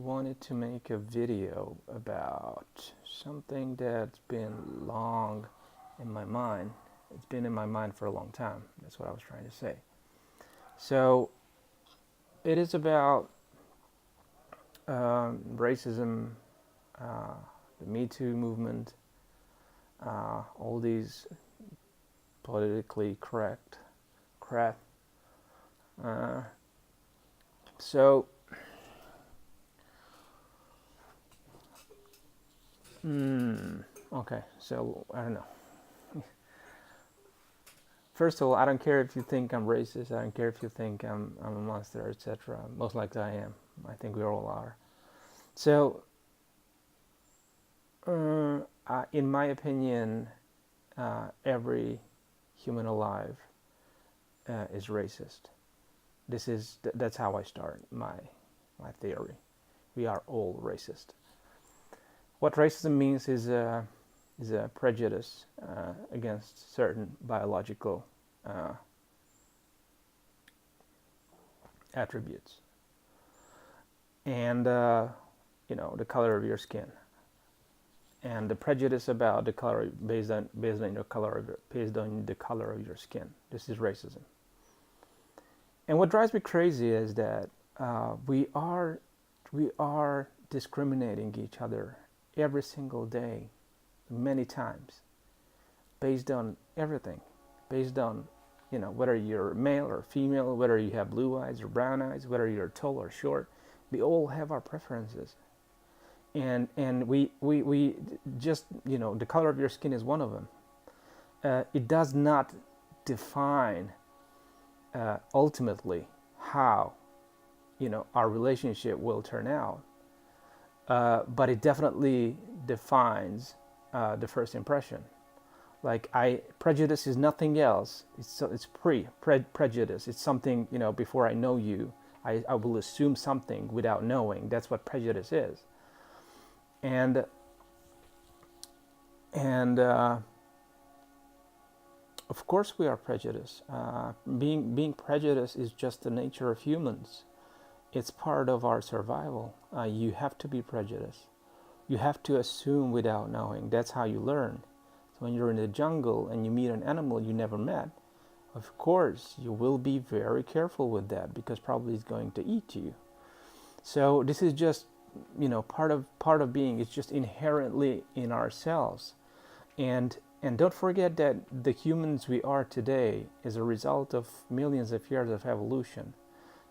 wanted to make a video about something that's been long in my mind. It's been in my mind for a long time. That's what I was trying to say. So it is about racism, the Me Too movement, all these politically correct crap. Uh, so, okay, so I don't know. First of all, I don't care if you think I'm racist. I don't care if you think I'm a monster, etc. Most likely I am. I think we all are. So, in my opinion, every human alive is racist. That's how I start my theory. We are all racist. What racism means is a prejudice against certain biological attributes, and the color of your skin, and the prejudice about the color based on your color based on the color of your skin. This is racism. And what drives me crazy is that we are discriminating each other every single day, many times, based on everything, based on whether you're male or female, whether you have blue eyes or brown eyes, whether you're tall or short. We all have our preferences, and we just the color of your skin is one of them. It does not define ultimately how our relationship will turn out, but it definitely defines the first impression. Like prejudice is nothing else. It's prejudice. It's something before I know you, I will assume something without knowing. That's what prejudice is. And of course we are prejudiced. Being prejudiced is just the nature of humans. It's part of our survival. You have to be prejudiced. You have to assume without knowing. That's how you learn. So when you're in the jungle and you meet an animal you never met, of course you will be very careful with that because probably it's going to eat you. So this is just part of being. It's just inherently in ourselves. And don't forget that the humans we are today is a result of millions of years of evolution.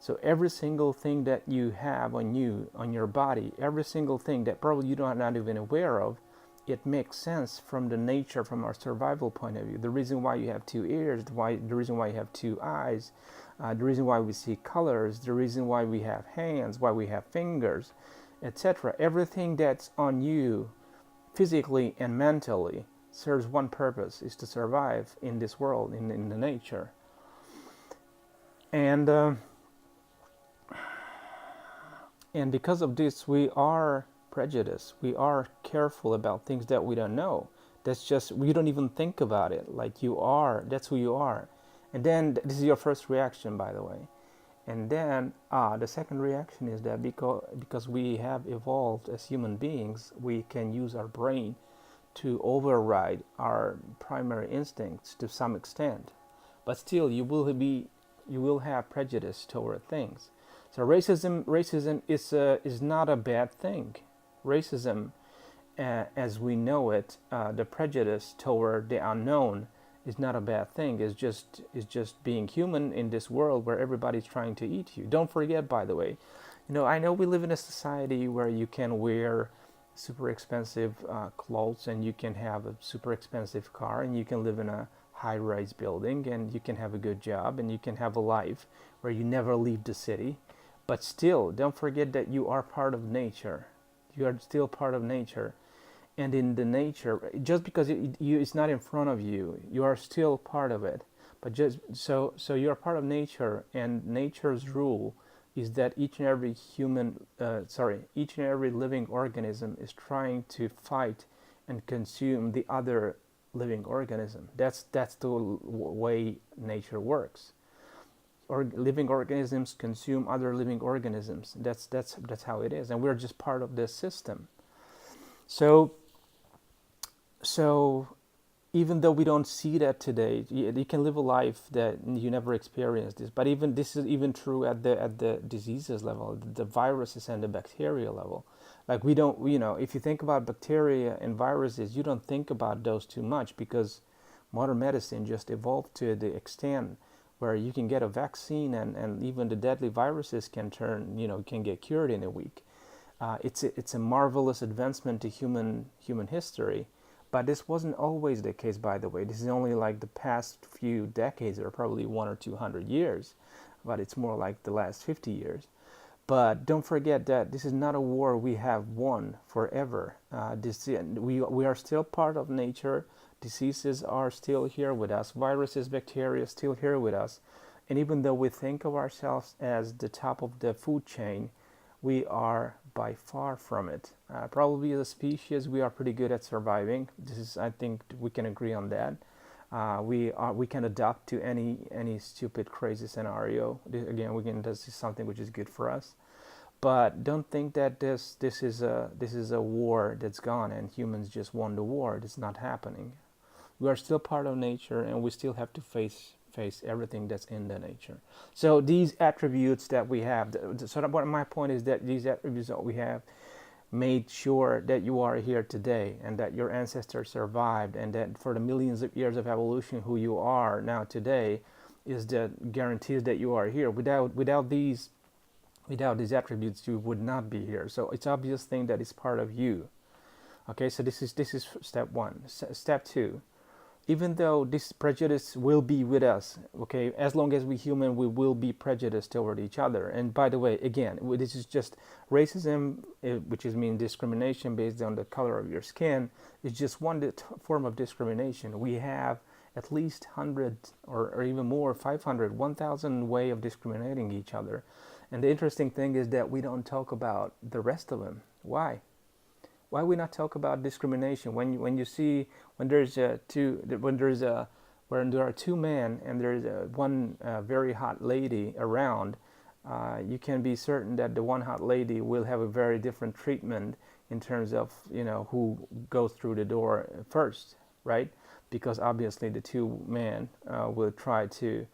So every single thing that you have on you, on your body, every single thing that probably you are not even aware of, it makes sense from the nature, from our survival point of view. The reason why you have two ears, the reason why you have two eyes, the reason why we see colors, the reason why we have hands, why we have fingers, etc. Everything that's on you, physically and mentally, serves one purpose: is to survive in this world, in the nature. And because of this, we are prejudiced. We are careful about things that we don't know. That's just, we don't even think about it. Like you are, that's who you are. And then this is your first reaction, by the way. And then the second reaction is that because we have evolved as human beings, we can use our brain to override our primary instincts to some extent. But still, you will have prejudice toward things. So racism is not a bad thing. Racism, as we know it, the prejudice toward the unknown is not a bad thing. It's just being human in this world where everybody's trying to eat you. Don't forget, by the way, I know we live in a society where you can wear super expensive clothes, and you can have a super expensive car, and you can live in a high-rise building, and you can have a good job, and you can have a life where you never leave the city. But still, don't forget that you are part of nature. You are still part of nature. And in the nature, just because it's not in front of you, you are still part of it. But just so you are part of nature, and nature's rule is that each and every living organism is trying to fight and consume the other living organism. That's the way nature works. living organisms consume other living organisms. That's how it is, and we're just part of this system. So so even though we don't see that today, you can live a life that you never experienced this. But even this is even true at the diseases level, the viruses and the bacteria level. Like we don't, if you think about bacteria and viruses, you don't think about those too much because modern medicine just evolved to the extent where you can get a vaccine and even the deadly viruses can get cured in a week. It's a marvelous advancement to human history. But this wasn't always the case, by the way. This is only like the past few decades, or probably 100 or 200 years, but it's more like the last 50 years. But don't forget that this is not a war we have won forever. We are still part of nature. Diseases are still here with us. Viruses, bacteria still here with us. And even though we think of ourselves as the top of the food chain, we are by far from it. Probably as a species, we are pretty good at surviving. I think, we can agree on that. We can adapt to any stupid, crazy scenario. This is something which is good for us. But don't think that this is a war that's gone and humans just won the war. It's not happening. We are still part of nature, and we still have to face everything that's in the nature. So these attributes that we have, what my point is that these attributes that we have made sure that you are here today and that your ancestors survived, and that for the millions of years of evolution, who you are now today is the guarantees that you are here. Without these attributes, you would not be here. So it's obvious thing that is part of you. Okay, so this is step one. Step two, even though this prejudice will be with us, okay, as long as we human, we will be prejudiced toward each other. And by the way, again, this is just racism, which is mean discrimination based on the color of your skin, is just one form of discrimination. We have at least 100 or even more, 500, 1,000 way of discriminating each other. And the interesting thing is that we don't talk about the rest of them. Why? Why we not talk about discrimination when there are two men and there is one very hot lady around, you can be certain that the one hot lady will have a very different treatment in terms of who goes through the door first, right? Because obviously the two men will try to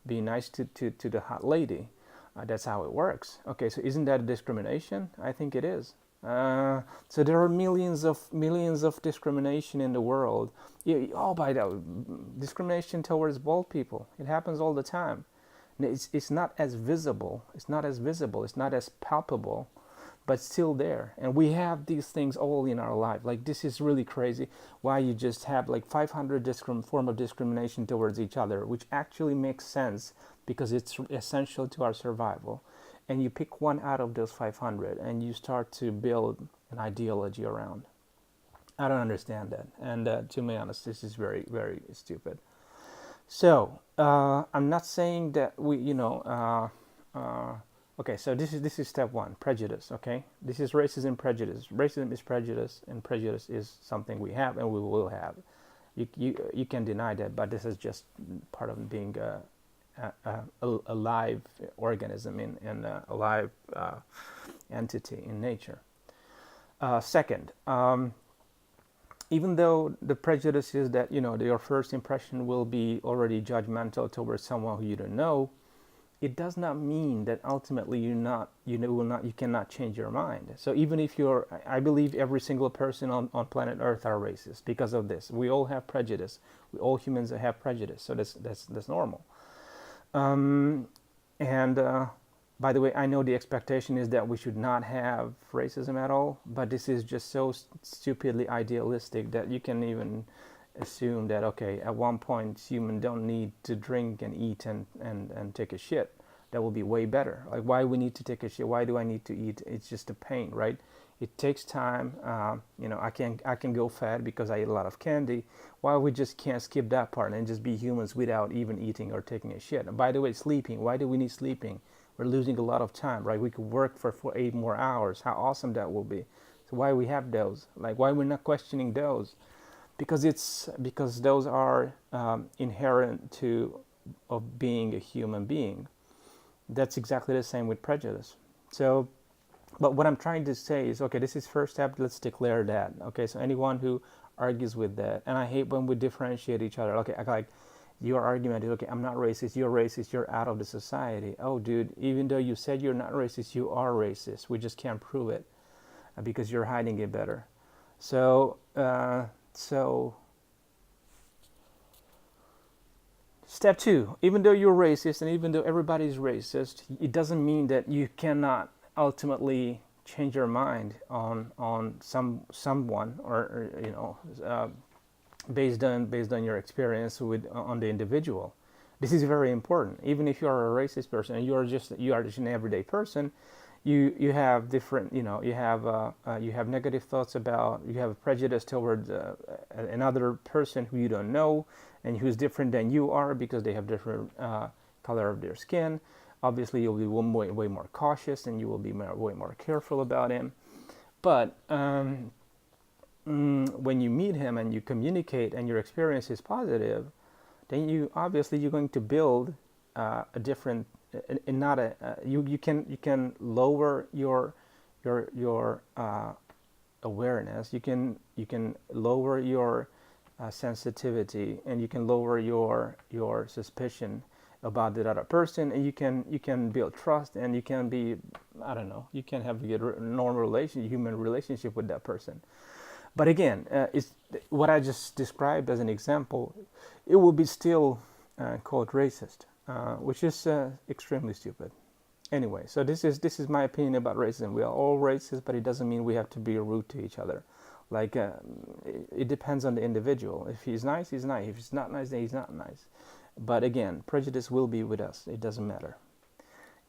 be nice to the hot lady. That's how it works. Okay, so isn't that a discrimination? I think it is. So there are millions of discrimination in the world. By the way, discrimination towards bald people. It happens all the time. It's not as visible. It's not as palpable, but still there. And we have these things all in our life. Like, this is really crazy. Why you just have like 500 form of discrimination towards each other, which actually makes sense because it's essential to our survival. And you pick one out of those 500 and you start to build an ideology around. I don't understand that. And to be honest, this is very, very stupid. So I'm not saying that okay, so this is step one, prejudice. Okay, this is racism, prejudice. Racism is prejudice, and prejudice is something we have and we will have. You can deny that, but this is just part of being a live organism in a live entity in nature. Second, even though the prejudice is that your first impression will be already judgmental towards someone who you don't know, it does not mean that ultimately you cannot change your mind. So even if I believe every single person on planet Earth are racist because of this. We all have prejudice. All humans have prejudice. So that's normal. By the way, I know the expectation is that we should not have racism at all, but this is just so stupidly idealistic that you can even assume that, okay, at one point humans don't need to drink and eat and take a shit. That will be way better. Like, why we need to take a shit? Why do I need to eat? It's just a pain, right? It takes time. I can go fat because I eat a lot of candy. Why we just can't skip that part and just be humans without even eating or taking a shit? And by the way, sleeping. Why do we need sleeping? We're losing a lot of time, right? We could work for 8 more hours. How awesome that will be. So why we have those? Like, why we're not questioning those? Because those are inherent to of being a human being. That's exactly the same with prejudice. So, but what I'm trying to say is, okay, this is first step. Let's declare that. Okay, so anyone who argues with that, and I hate when we differentiate each other. Okay, like your argument is, okay, I'm not racist. You're racist. You're out of the society. Oh, dude, even though you said you're not racist, you are racist. We just can't prove it because you're hiding it better. So, so step two, even though you're racist and even though everybody's racist, it doesn't mean that you cannot ultimately change your mind on someone or based on your experience with on the individual. This is very important. Even if you are a racist person and you are just an everyday person, you have different, you have negative thoughts about, you have a prejudice toward another person who you don't know and who's different than you are because they have different color of their skin. Obviously you'll be way more cautious and you will be way more careful about him. But when you meet him and you communicate and your experience is positive, then you're going to build a different, not a you can lower your awareness. You can lower your sensitivity, and you can lower your suspicion about that other person, and you can build trust, and you can be, I don't know, you can have a normal human relationship with that person. But again, it's what I just described as an example. It will be still called racist, which is extremely stupid. Anyway, so this is my opinion about racism. We are all racist, but it doesn't mean we have to be rude to each other. Like it depends on the individual. If he's nice, he's nice. If he's not nice, then he's not nice. But again, prejudice will be with us. It doesn't matter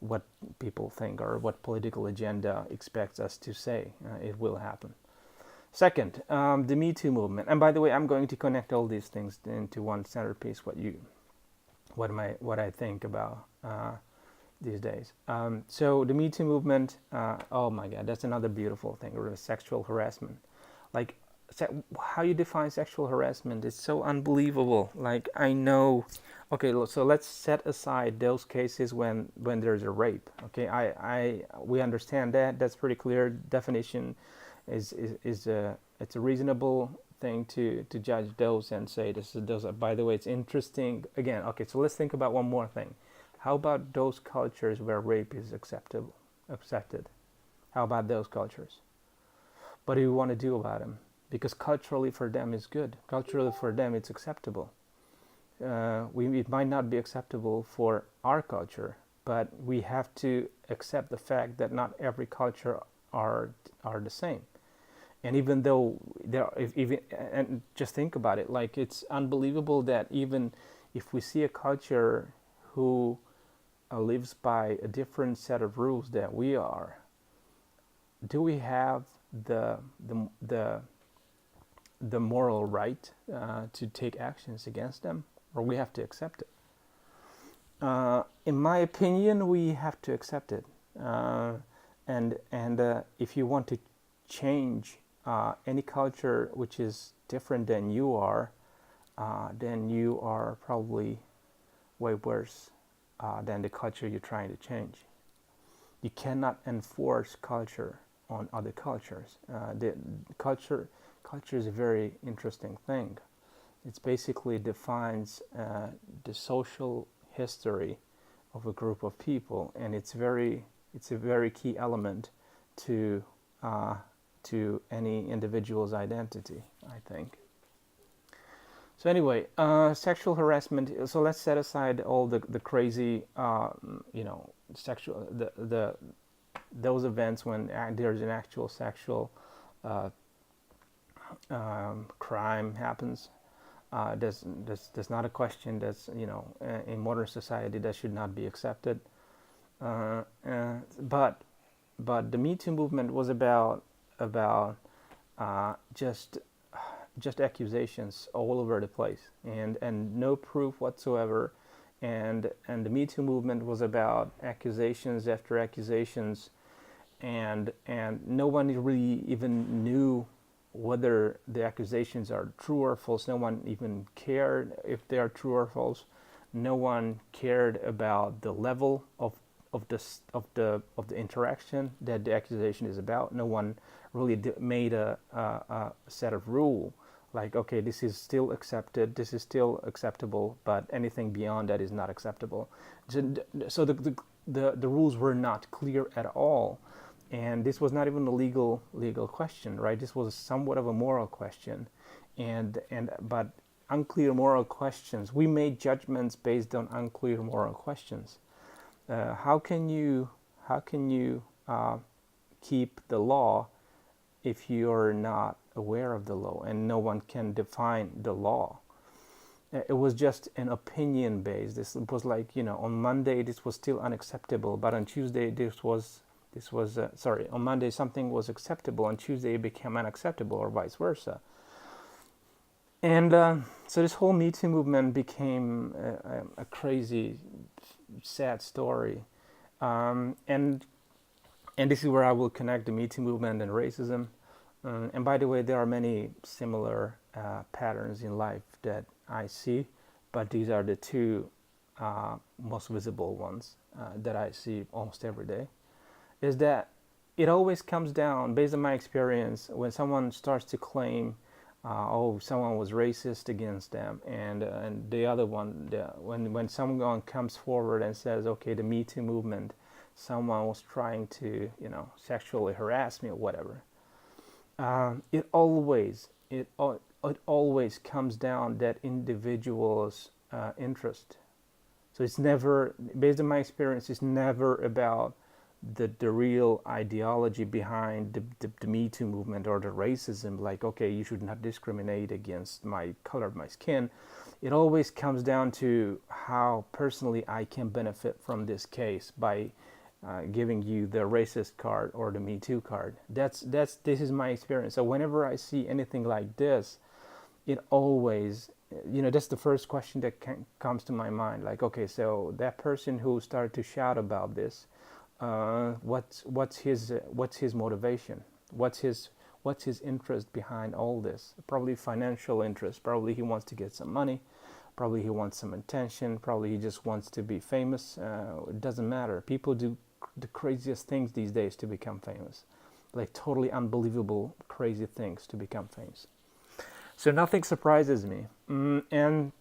what people think or what political agenda expects us to say. It will happen. Second, the Me Too movement. And by the way, I'm going to connect all these things into one centerpiece. What I think about these days. So the Me Too movement. Oh my God, that's another beautiful thing. Or sexual harassment. Like how you define sexual harassment is so unbelievable. Like I know. Okay, so let's set aside those cases when there's a rape. Okay, we understand that. That's pretty clear definition. Is it's a reasonable thing to judge those and say those are, by the way, it's interesting. Again, okay, so let's think about one more thing. How about those cultures where rape is accepted? How about those cultures? What do you want to do about them? Because culturally for them it's good. Culturally for them it's acceptable. It might not be acceptable for our culture, but we have to accept the fact that not every culture are the same. And even though and just think about it, like it's unbelievable that even if we see a culture who lives by a different set of rules that we are, do we have the moral right to take actions against them, or we have to accept it? In my opinion, we have to accept it. And if you want to change any culture which is different than you are, then you are probably way worse than the culture you're trying to change. You cannot enforce culture on other cultures. The culture is a very interesting thing. It basically defines the social history of a group of people, and it's a very key element to any individual's identity, I think. So anyway, sexual harassment. So let's set aside all the crazy, sexual those events when there's an actual sexual crime happens. There's not a question that's in modern society that should not be accepted. But the Me Too movement was about just accusations all over the place and no proof whatsoever. And the Me Too movement was about accusations after accusations, and no one really even knew whether the accusations are true or false. No one even cared if they are true or false. No one cared about the level of the interaction that the accusation is about. No one really made a set of rule like, okay, this is still accepted, this is still acceptable, but anything beyond that is not acceptable. So the rules were not clear at all, and this was not even a legal question, right? This was somewhat of a moral question, and but unclear moral questions. We made judgments based on unclear moral questions. How can you keep the law if you're not aware of the law and no one can define the law? It was just an opinion based. This was like, on Monday this was still unacceptable, but on Tuesday on Monday something was acceptable, on Tuesday it became unacceptable, or vice versa. And so this whole Me Too movement became a crazy, sad story. And this is where I will connect the Me Too movement and racism. And by the way, there are many similar patterns in life that I see, but these are the two most visible ones that I see almost every day. Is that it always comes down, based on my experience, when someone starts to claim, someone was racist against them, and the other one, when someone comes forward and says, okay, the Me Too movement, someone was trying to, sexually harass me or whatever. It always comes down that individual's interest. So it's never, based on my experience, it's never about the real ideology behind the Me Too movement or the racism, like, okay, you should not discriminate against my color of my skin. It always comes down to how personally I can benefit from this case by giving you the racist card or the Me Too card. This is my experience. So whenever I see anything like this, it always, that's the first question that comes to my mind. Like, okay, so that person who started to shout about this, what's his motivation? What's his interest behind all this? Probably financial interest. Probably he wants to get some money. Probably he wants some attention. Probably he just wants to be famous. It doesn't matter. People do the craziest things these days to become famous, like totally unbelievable, crazy things to become famous. So nothing surprises me, and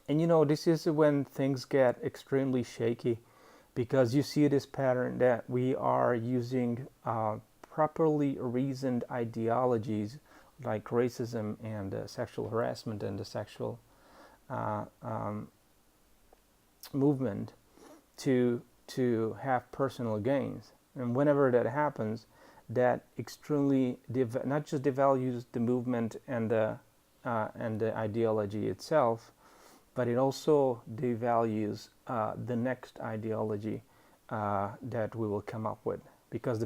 this is when things get extremely shaky, because you see this pattern that we are using properly reasoned ideologies like racism and sexual harassment and the sexual movement to have personal gains. And whenever that happens, that extremely not just devalues the movement and the ideology itself, but it also devalues the next ideology that we will come up with. Because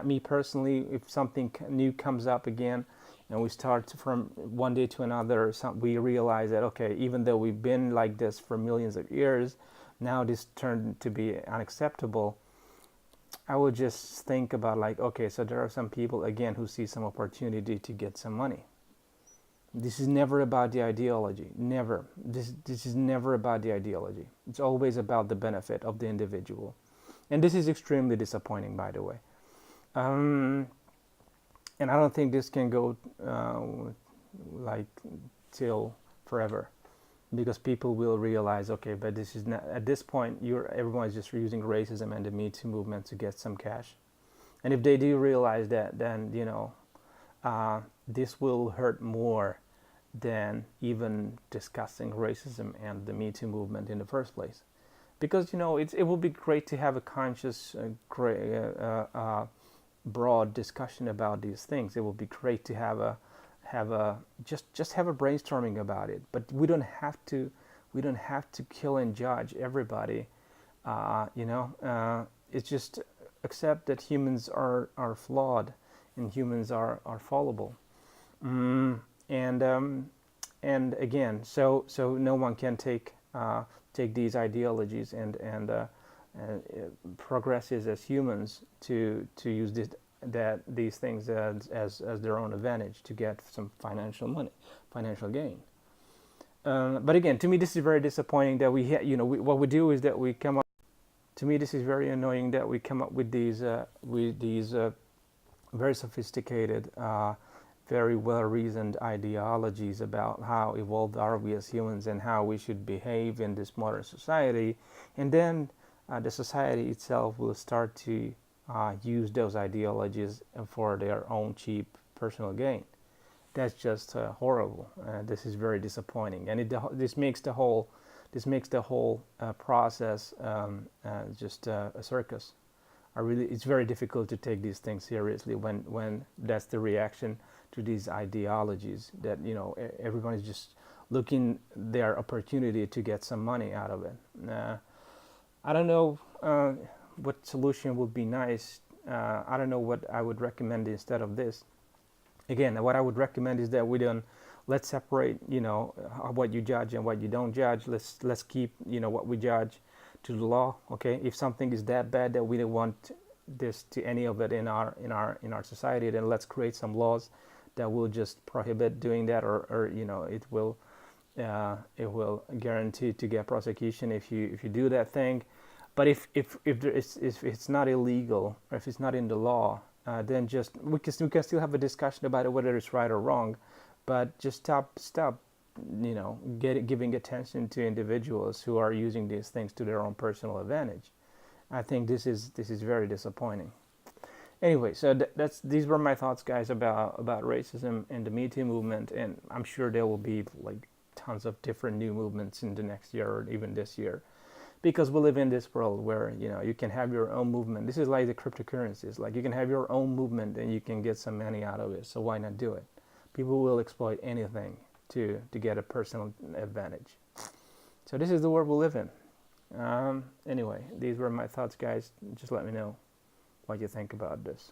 me personally, if something new comes up again, and we start from one day to another, we realize that, okay, even though we've been like this for millions of years, now this turned to be unacceptable. I would just think about, like, okay, so there are some people again who see some opportunity to get some money. This is never about the ideology. Never. This is never about the ideology. It's always about the benefit of the individual. And this is extremely disappointing, by the way. And I don't think this can go like till forever, because people will realize, okay, but this is not, at this point, everyone is just using racism and the Me Too movement to get some cash. And if they do realize that, then this will hurt more than even discussing racism and the Me Too movement in the first place. Because it will be great to have a conscious, broad discussion about these things. It will be great to have a just have a brainstorming about it. But we don't have to kill and judge everybody. It's just accept that humans are flawed and humans are fallible. And again, so no one can take these ideologies and progresses as humans to use these things as their own advantage to get some financial gain. But again, to me, this is very disappointing that what we do is that we come up. To me, this is very annoying that we come up with these very sophisticated, very well-reasoned ideologies about how evolved are we as humans and how we should behave in this modern society, and then the society itself will start to use those ideologies for their own cheap personal gain. That's just horrible. This is very disappointing, and this makes the whole process just a circus. It's very difficult to take these things seriously when that's the reaction to these ideologies, that everyone is just looking their opportunity to get some money out of it. I don't know what solution would be nice. I don't know what I would recommend instead of this. Again, what I would recommend is that let's separate what you judge and what you don't judge. Let's keep what we judge to the law. Okay, if something is that bad that we don't want this to any of it in our society, then let's create some laws that will just prohibit doing that, or it will guarantee to get prosecution if you do that thing. But if it's not illegal, or if it's not in the law, then just we can still have a discussion about it, whether it's right or wrong, but just stop giving attention to individuals who are using these things to their own personal advantage. I think this is very disappointing. Anyway, so these were my thoughts, guys, about racism and the Me Too movement, and I'm sure there will be like tons of different new movements in the next year or even this year, because we live in this world where you can have your own movement. This is like the cryptocurrencies. Like, you can have your own movement and you can get some money out of it. So why not do it? People will exploit anything to get a personal advantage. So this is the world we live in. Anyway, these were my thoughts, guys. Just let me know what you think about this.